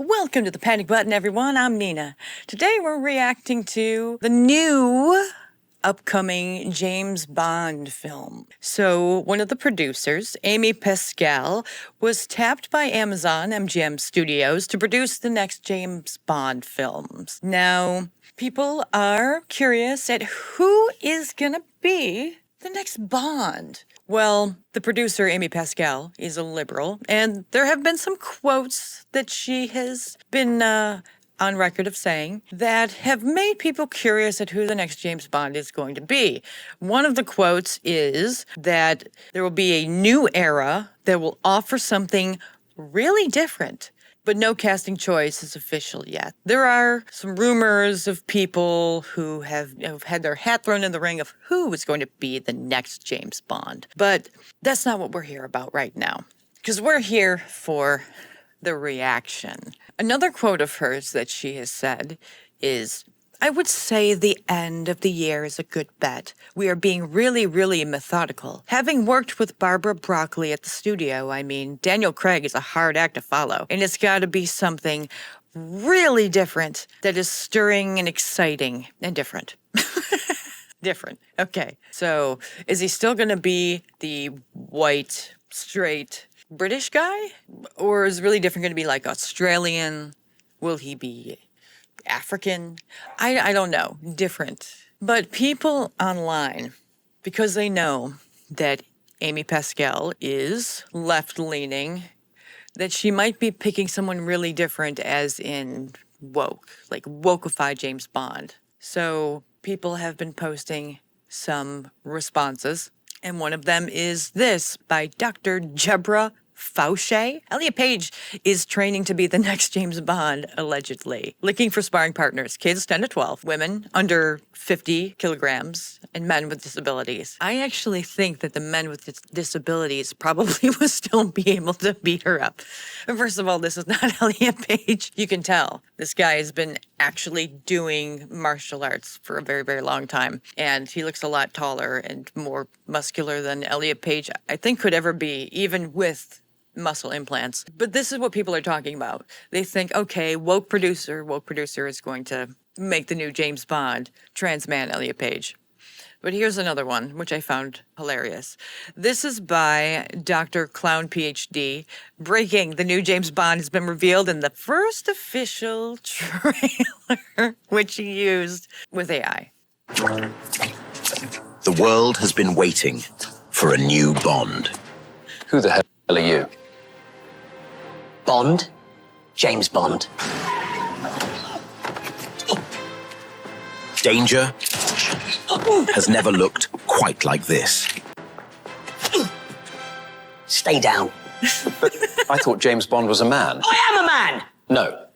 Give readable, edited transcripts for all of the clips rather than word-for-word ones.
Welcome to the Panic Button, everyone. I'm Nina. Today we're reacting to the new upcoming James Bond film. So one of the producers, Amy Pascal, was tapped by Amazon MGM Studios to produce the next James Bond films. Now, people are curious at who is gonna be the next Bond. Well, the producer, Amy Pascal, is a liberal, and there have been some quotes that she has been on record of saying that have made people curious at who the next James Bond is going to be. One of the quotes is that there will be a new era that will offer something really different. But no casting choice is official yet. There are some rumors of people who have had their hat thrown in the ring of who is going to be the next James Bond. But that's not what we're here about right now, because we're here for the reaction. Another quote of hers that she has said is, "I would say the end of the year is a good bet. We are being really, really methodical. Having worked with Barbara Broccoli at the studio, Daniel Craig is a hard act to follow, and it's got to be something really different that is stirring and exciting and different." Different. Okay. So is he still going to be the white, straight British guy? Or is really different going to be like Australian? Will he be African? I don't know. Different. But people online, because they know that Amy Pascal is left-leaning, that she might be picking someone really different, as in woke, like wokeify James Bond. So people have been posting some responses, and one of them is this by Dr. Jebra Fauché. Elliot Page is training to be the next James Bond, allegedly. Looking for sparring partners, kids 10 to 12, women under 50 kilograms, and men with disabilities. I actually think that the men with disabilities probably will still be able to beat her up. First of all, this is not Elliot Page. You can tell this guy has been actually doing martial arts for a very, very long time. And he looks a lot taller and more muscular than Elliot Page, I think, could ever be, even with muscle implants. But this is what people are talking about. They think, okay, woke producer is going to make the new James Bond, trans man Elliot Page. But here's another one, which I found hilarious. This is by Dr. Clown PhD. Breaking, the new James Bond has been revealed in the first official trailer, which he used with AI. The world has been waiting for a new Bond. Who the hell are you? Bond? James Bond. Danger has never looked quite like this. Stay down. But I thought James Bond was a man. I am a man! No,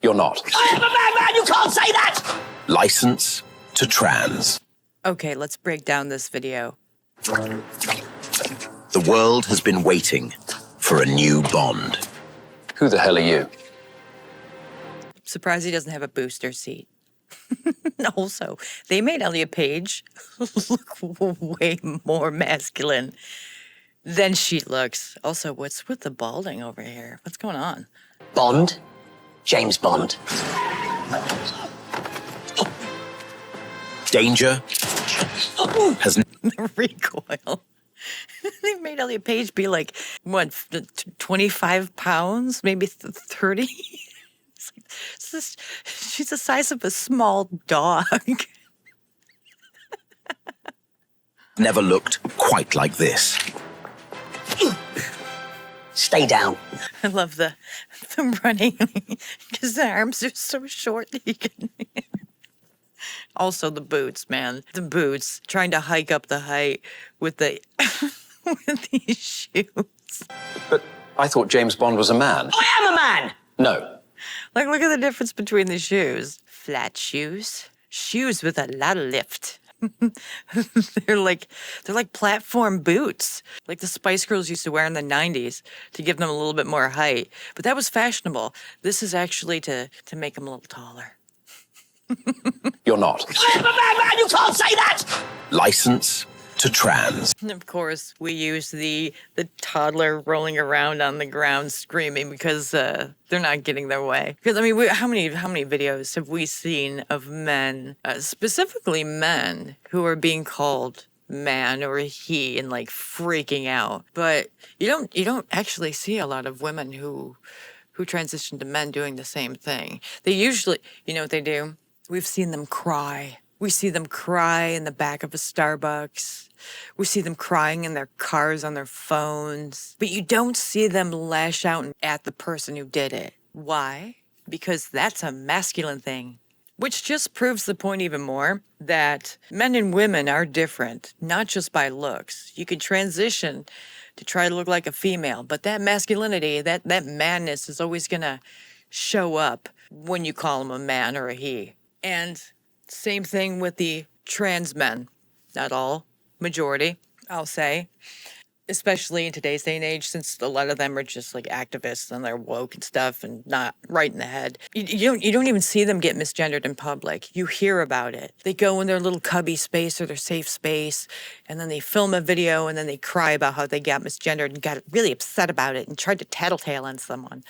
you're not. I am a man! You can't say that! License to trans. Okay, let's break down this video. The world has been waiting for a new Bond. Who the hell are you? Surprised he doesn't have a booster seat. Also, they made Elliot Page look way more masculine than she looks. Also, what's with the balding over here? What's going on? Bond? James Bond. Danger has The recoil. They made Elliot Page be like, what, 25 pounds? Maybe 30? She's the size of a small dog. never looked quite like this. Stay down. I love the running because the arms are so short that you can. Also, the boots, man. The boots. Trying to hike up the height with the with these shoes. But I thought James Bond was a man. I am a man! No. Like, look at the difference between the shoes. Flat shoes. Shoes with a lot of lift. They're like platform boots, like the Spice Girls used to wear in the 90s to give them a little bit more height. But that was fashionable. This is actually to make them a little taller. You're not. I am a man! You can't say that! License to trans. And of course, we use the toddler rolling around on the ground screaming because they're not getting their way. Because I mean, how many videos have we seen of men, specifically men, who are being called man or he and like freaking out? But you don't actually see a lot of women who transition to men doing the same thing. They usually, you know what they do? We've seen them cry. We see them cry in the back of a Starbucks. We see them crying in their cars on their phones. But you don't see them lash out at the person who did it. Why? Because that's a masculine thing. Which just proves the point even more that men and women are different, not just by looks. You could transition to try to look like a female, but that masculinity, that madness is always going to show up when you call him a man or a he. And same thing with the trans men. Not all, majority, I'll say. Especially in today's day and age, since a lot of them are just like activists and they're woke and stuff and not right in the head. You don't even see them get misgendered in public. You hear about it. They go in their little cubby space or their safe space, and then they film a video and then they cry about how they got misgendered and got really upset about it and tried to tattletale on someone.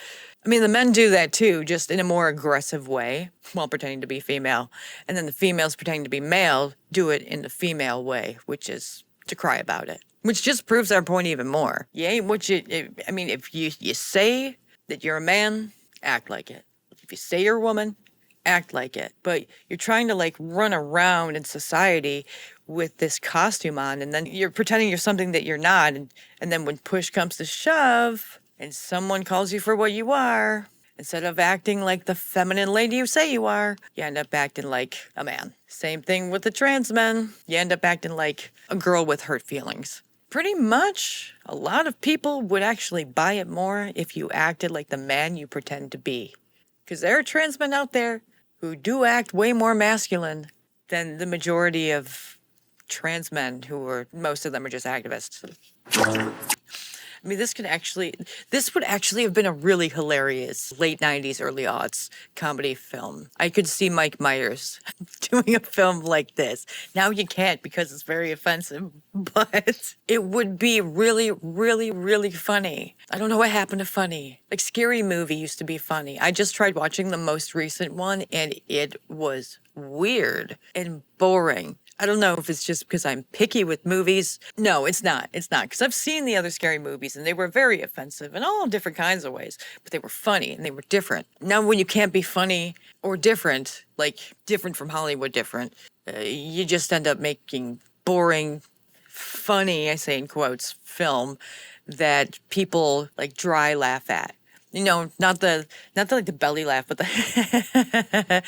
I mean, the men do that too, just in a more aggressive way while pretending to be female. And then the females pretending to be male do it in the female way, which is to cry about it. Which just proves our point even more. You ain't what you, I mean, if you say that you're a man, act like it. If you say you're a woman, act like it. But you're trying to like run around in society with this costume on, and then you're pretending you're something that you're not. And then when push comes to shove and someone calls you for what you are, instead of acting like the feminine lady you say you are, you end up acting like a man. Same thing with the trans men. You end up acting like a girl with hurt feelings. Pretty much, a lot of people would actually buy it more if you acted like the man you pretend to be. Because there are trans men out there who do act way more masculine than the majority of trans men most of them are just activists. I mean, this would actually have been a really hilarious late 90s, early aughts comedy film. I could see Mike Myers doing a film like this. Now you can't because it's very offensive, but it would be really, really, really funny. I don't know what happened to funny. Like Scary Movie used to be funny. I just tried watching the most recent one and it was weird and boring. I don't know if it's just because I'm picky with movies. No, it's not. It's not. Because I've seen the other scary movies and they were very offensive in all different kinds of ways. But they were funny and they were different. Now, when you can't be funny or different, like different from Hollywood different, you just end up making boring, funny, I say in quotes, film that people like dry laugh at. You know, not the like the belly laugh, but the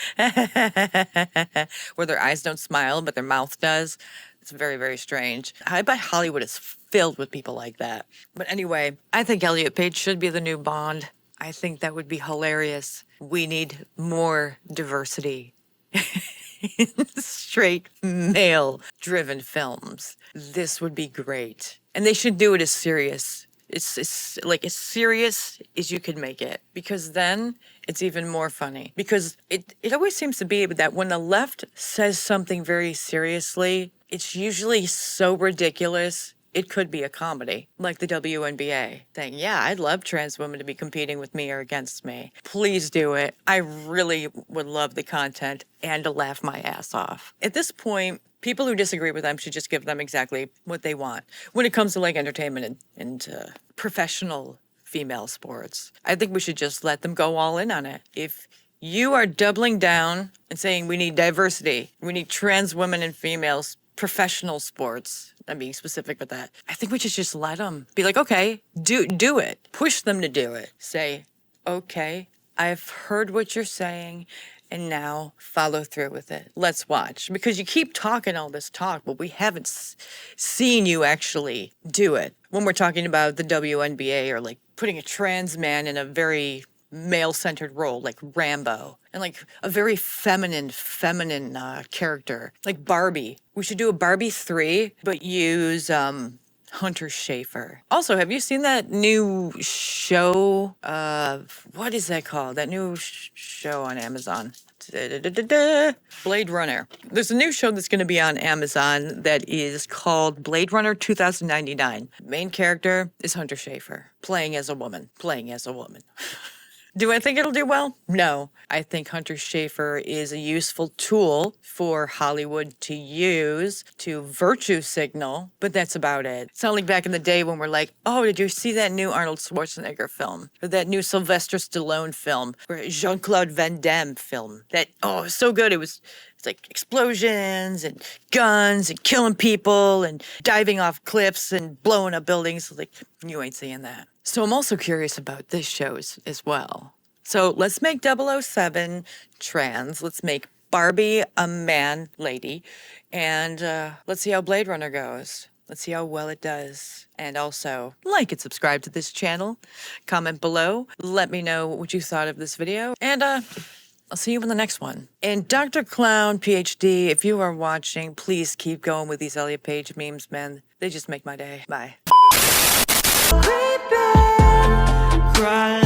where their eyes don't smile, but their mouth does. It's very, very strange. I bet Hollywood is filled with people like that. But anyway, I think Elliot Page should be the new Bond. I think that would be hilarious. We need more diversity in straight male-driven films. This would be great. And they should do it as serious. It's like as serious as you could make it, because then it's even more funny. Because it always seems to be that when the left says something very seriously, it's usually so ridiculous it could be a comedy, like the WNBA saying, yeah, I'd love trans women to be competing with me or against me. Please do it. I really would love the content and to laugh my ass off. At this point, people who disagree with them should just give them exactly what they want when it comes to like entertainment and professional female sports. I think we should just let them go all in on it. If you are doubling down and saying we need diversity, we need trans women and females, professional sports, I'm being specific with that, I think we should just let them be like, okay, do it. Push them to do it. Say, okay, I've heard what you're saying, and now follow through with it. Let's watch. Because you keep talking all this talk, but we haven't seen you actually do it. When we're talking about the WNBA or like putting a trans man in a very male-centered role, like Rambo, and like a very feminine character, like Barbie. We should do a Barbie 3, but use Hunter Schafer. Also, have you seen that new show? What is that called? That new show on Amazon. Blade Runner. There's a new show that's going to be on Amazon that is called Blade Runner 2099. Main character is Hunter Schafer, playing as a woman. Do I think it'll do well? No. I think Hunter Schafer is a useful tool for Hollywood to use to virtue signal, but that's about it. It's not like back in the day when we're like, oh, did you see that new Arnold Schwarzenegger film? Or that new Sylvester Stallone film? Or Jean-Claude Van Damme film? That, oh, it was so good. It's like explosions and guns and killing people and diving off cliffs and blowing up buildings. Like, you ain't seeing that. So I'm also curious about this show as well. So let's make 007 trans. Let's make Barbie a man lady. And let's see how Blade Runner goes. Let's see how well it does. And also, like and subscribe to this channel. Comment below. Let me know what you thought of this video. And I'll see you in the next one. And Dr. Clown, PhD, if you are watching, please keep going with these Elliot Page memes, man. They just make my day. Bye. Cry